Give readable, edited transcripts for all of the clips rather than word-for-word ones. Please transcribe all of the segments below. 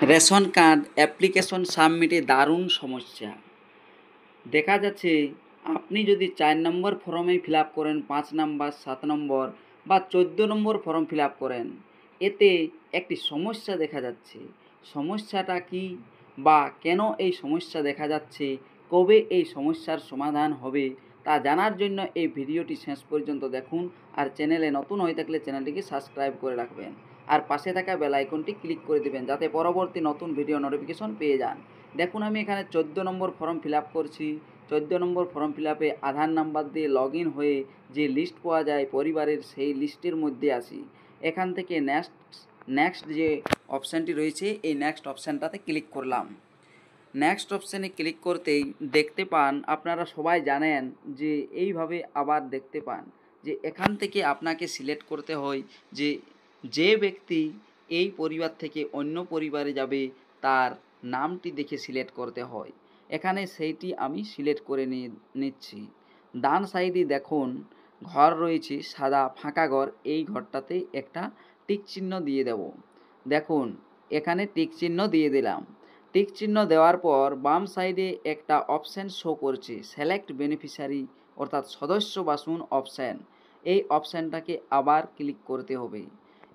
Ration card application সাবমিটে দারুণ সমস্যা দেখা যাচ্ছে। আপনি যদি 4 নম্বর ফর্মে ফিল আপ করেন, 5 নম্বর, 7 নম্বর বা 14 নম্বর ফর্ম ফিল আপ করেন, এতে একটি সমস্যা দেখা যাচ্ছে। সমস্যাটা কি বা কেন এই সমস্যা দেখা যাচ্ছে, কবে এই সমস্যার সমাধান হবে, তা জানার জন্য এই ভিডিওটি শেষ পর্যন্ত দেখুন। আর চ্যানেলে নতুন হয়ে থাকলে চ্যানেলটিকে সাবস্ক্রাইব করে রাখবেন আর পাশে থাকা বেল আইকনটি ক্লিক করে দেবেন যাতে পরবর্তী নতুন ভিডিও নোটিফিকেশন পেয়ে যান। দেখুন, আমি এখানে 14 নম্বর ফর্ম ফিল আপ করছি। 14 নম্বর ফর্ম ফিল আপে আধার নাম্বার দিয়ে লগ ইন হয়ে যে লিস্ট পাওয়া যায় পরিবারের, সেই লিস্টের মধ্যে আসি। এখান থেকে নেক্সট যে অপশানটি রয়েছে, এই নেক্সট অপশানটাতে ক্লিক করলাম। নেক্সট অপশানে ক্লিক করতেই দেখতে পান, আপনারা সবাই জানেন যে এইভাবে আবার দেখতে পান যে এখান থেকে আপনাকে সিলেক্ট করতে হয় যে যে ব্যক্তি এই পরিবার থেকে অন্য পরিবারে যাবে তার নামটি দেখে সিলেক্ট করতে হয়। এখানে সেইটি আমি সিলেক্ট করে নিচ্ছি। ডান সাইডে দেখুন ঘর রয়েছে, সাদা ফাঁকা ঘর। এই ঘরটাতে একটা টিক চিহ্ন দিয়ে দেব। দেখুন, এখানে টিক চিহ্ন দিয়ে দিলাম। টিক চিহ্ন দেওয়ার পর বাম সাইডে একটা অপশান শো করছে, সিলেক্ট বেনিফিশিয়ারি অর্থাৎ সদস্য বাছুন অপশান। এই অপশানটাকে আবার ক্লিক করতে হবে।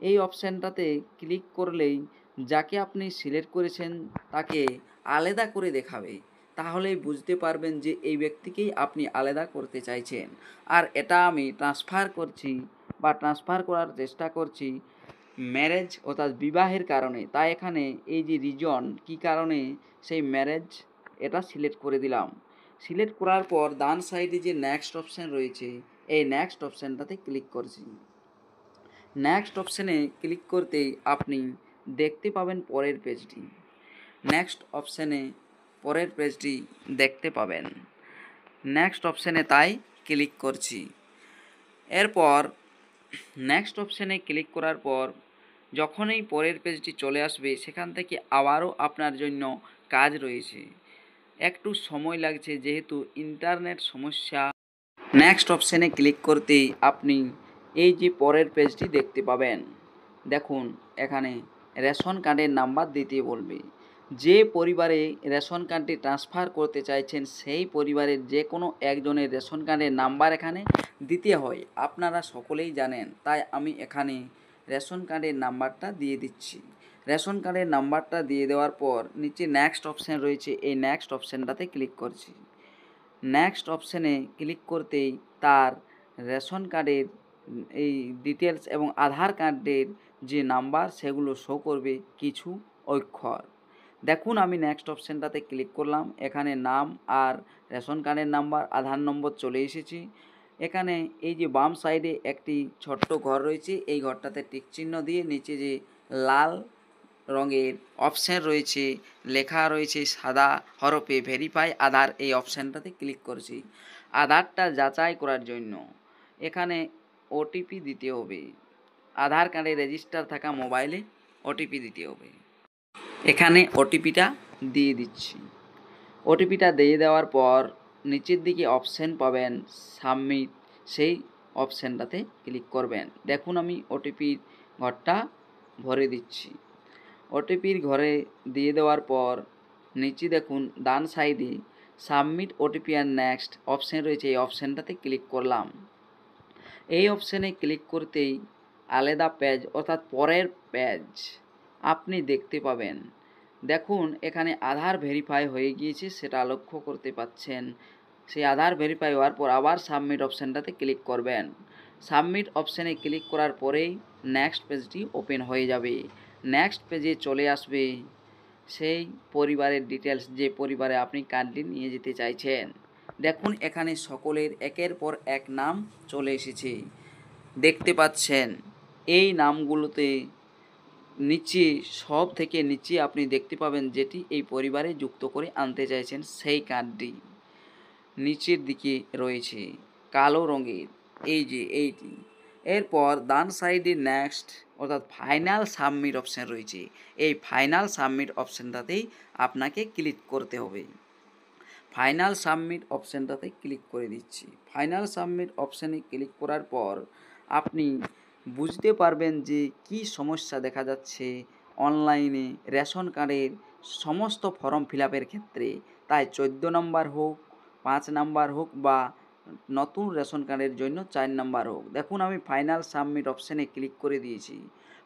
এই অপশানটাতে ক্লিক করলেই যাকে আপনি সিলেক্ট করেছেন তাকে আলাদা করে দেখাবে। তাহলেই বুঝতে পারবেন যে এই ব্যক্তিকেই আপনি আলাদা করতে চাইছেন। আর এটা আমি ট্রান্সফার করছি বা ট্রান্সফার করার চেষ্টা করছি ম্যারেজ অর্থাৎ বিবাহের কারণে। তাই এখানে এই যে রিজন কী কারণে, সেই ম্যারেজ এটা সিলেক্ট করে দিলাম। সিলেক্ট করার পর ডান সাইডে যে নেক্সট অপশান রয়েছে, এই নেক্সট অপশানটাতে ক্লিক করছি। নেক্সট অপশানে ক্লিক করতেই আপনি দেখতে পাবেন পরের পেজটি। নেক্সট অপশানে পরের পেজটি দেখতে পাবেন। নেক্সট অপশানে তাই ক্লিক করছি। এরপর নেক্সট অপশানে ক্লিক করার পর যখনই পরের পেজটি চলে আসবে, সেখান থেকে আবারও আপনার জন্য কাজ রয়েছে। একটু সময় লাগছে যেহেতু ইন্টারনেট সমস্যা। নেক্সট অপশানে ক্লিক করতেই আপনি এই যে পরের পেজটি দেখতে পাবেন। দেখুন, এখানে রেশন কার্ডের নাম্বার দিতে বলবে। যে পরিবারে রেশন কার্ডটি ট্রান্সফার করতে চাইছেন, সেই পরিবারের যে কোনো একজনের রেশন কার্ডের নাম্বার এখানে দিতে হয়। আপনারা সকলেই জানেন, তাই আমি এখানে রেশন কার্ডের নাম্বারটা দিয়ে দিচ্ছি। রেশন কার্ডের নাম্বারটা দিয়ে দেওয়ার পর নিচে নেক্সট অপশান রয়েছে, এই নেক্সট অপশানটাতে ক্লিক করছি। নেক্সট অপশানে ক্লিক করতেই তার রেশন কার্ডের এই ডিটেলস এবং আধার কার্ডের যে নাম্বার সেগুলো শো করবে কিছু অক্ষর। দেখুন, আমি নেক্সট অপশানটাতে ক্লিক করলাম। এখানে নাম আর রেশন কার্ডের নাম্বার, আধার নম্বর চলে এসেছি। এখানে এই যে বাম সাইডে একটি ছোট্ট ঘর রয়েছে, এই ঘরটাতে টিক চিহ্ন দিয়ে নিচে যে লাল রঙের অপশান রয়েছে, লেখা রয়েছে সাদা হরফে ভেরিফাই আধার, এই অপশানটাতে ক্লিক করছি আধারটা যাচাই করার জন্য। এখানে ওটিপি দিতে হবে। আধার কার্ডে রেজিস্টার থাকা মোবাইলে ওটিপি দিতে হবে। এখানে ওটিপিটা দিয়ে দিচ্ছি। ওটিপিটা দিয়ে দেওয়ার পর নিচের দিকে অপশান পাবেন সাবমিট, সেই অপশানটাতে ক্লিক করবেন। দেখুন, আমি ওটিপির ঘরটা ভরে দিচ্ছি। ওটিপির ঘরে দিয়ে দেওয়ার পর নিচে দেখুন ডান সাইডে সাবমিট ওটিপি আর নেক্সট অপশান রয়েছে, এই অপশানটাতে ক্লিক করলাম। এই অপশানে ক্লিক করতেই আলাদা পেজ অর্থাৎ পরের পেজ আপনি দেখতে পাবেন। দেখুন, এখানে আধার ভেরিফাই হয়ে গিয়েছে, সেটা লক্ষ্য করতে পাচ্ছেন। সেই আধার ভেরিফাই হওয়ার পর আবার সাবমিট অপশানটাতে ক্লিক করবেন। সাবমিট অপশানে ক্লিক করার পরেই নেক্সট পেজটি ওপেন হয়ে যাবে। নেক্সট পেজে চলে আসবে সেই পরিবারের ডিটেলস, যে পরিবারে আপনি কার্ডটি নিয়ে যেতে চাইছেন। দেখুন, এখানে সকলের একের পর এক নাম চলে এসেছে, দেখতে পাচ্ছেন। এই নামগুলোতে নিচে সব থেকে নিচে আপনি দেখতে পাবেন যেটি এই পরিবারে যুক্ত করে আনতে চাইছেন, সেই কার্ডটি নিচের দিকে রয়েছে কালো রঙের, এই যে এইটি। এরপর ডান সাইডে নেক্সট অর্থাৎ ফাইনাল সাবমিট অপশান রয়েছে, এই ফাইনাল সাবমিট অপশানটাতেই আপনাকে ক্লিক করতে হবে। ফাইনাল সাবমিট অপশানটাতে ক্লিক করে দিচ্ছি। ফাইনাল সাবমিট অপশানে ক্লিক করার পর আপনি বুঝতে পারবেন যে কি সমস্যা দেখা যাচ্ছে। অনলাইনে রেশন কার্ডের সমস্ত ফর্ম ফিল আপের ক্ষেত্রে, তাই 14 নম্বর হোক, 5 নাম্বার হোক বা নতুন রেশন কার্ডের জন্য 4 নাম্বার হোক। দেখুন আমি ফাইনাল সাবমিট অপশানে ক্লিক করে দিয়েছি।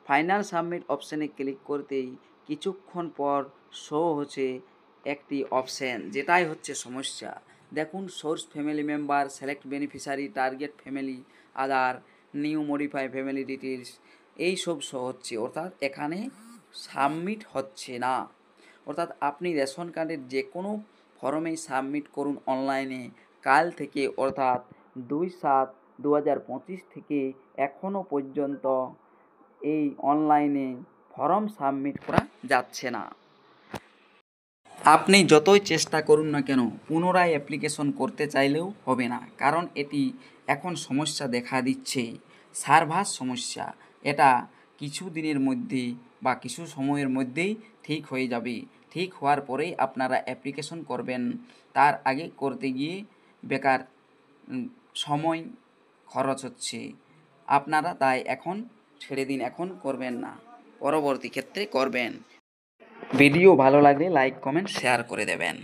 ফাইনাল সাবমিট অপশানে ক্লিক করতেই কিছুক্ষণ পর শো হচ্ছে একটি অপশান, যেটাই হচ্ছে সমস্যা। দেখুন source family member, select beneficiary, target family, other, new modify family details, এই সব শো হচ্ছে, অর্থাৎ এখানে সাবমিট হচ্ছে না। অর্থাৎ আপনি রেশন কার্ডের যে কোনো ফর্মেই সাবমিট করুন অনলাইনে, কাল থেকে অর্থাৎ 2/7/2025 থেকে এখনও পর্যন্ত এই অনলাইনে ফর্ম সাবমিট করা যাচ্ছে না। আপনি যতই চেষ্টা করুন না কেন পুনরায় অ্যাপ্লিকেশন করতে চাইলেও হবে না, কারণ এটি এখন সমস্যা দেখা দিচ্ছে, সার্ভার সমস্যা। এটা কিছু দিনের মধ্যে বা কিছু সময়ের মধ্যেই ঠিক হয়ে যাবে। ঠিক হওয়ার পরেই আপনারা অ্যাপ্লিকেশন করবেন, তার আগে করতে গিয়ে বেকার সময় খরচ হচ্ছে। আপনারা তাই এখন ছেড়ে দিন, এখন করবেন না, পরবর্তী ক্ষেত্রে করবেন। ভিডিও ভালো লাগলে লাইক, কমেন্ট, শেয়ার করে দেবেন।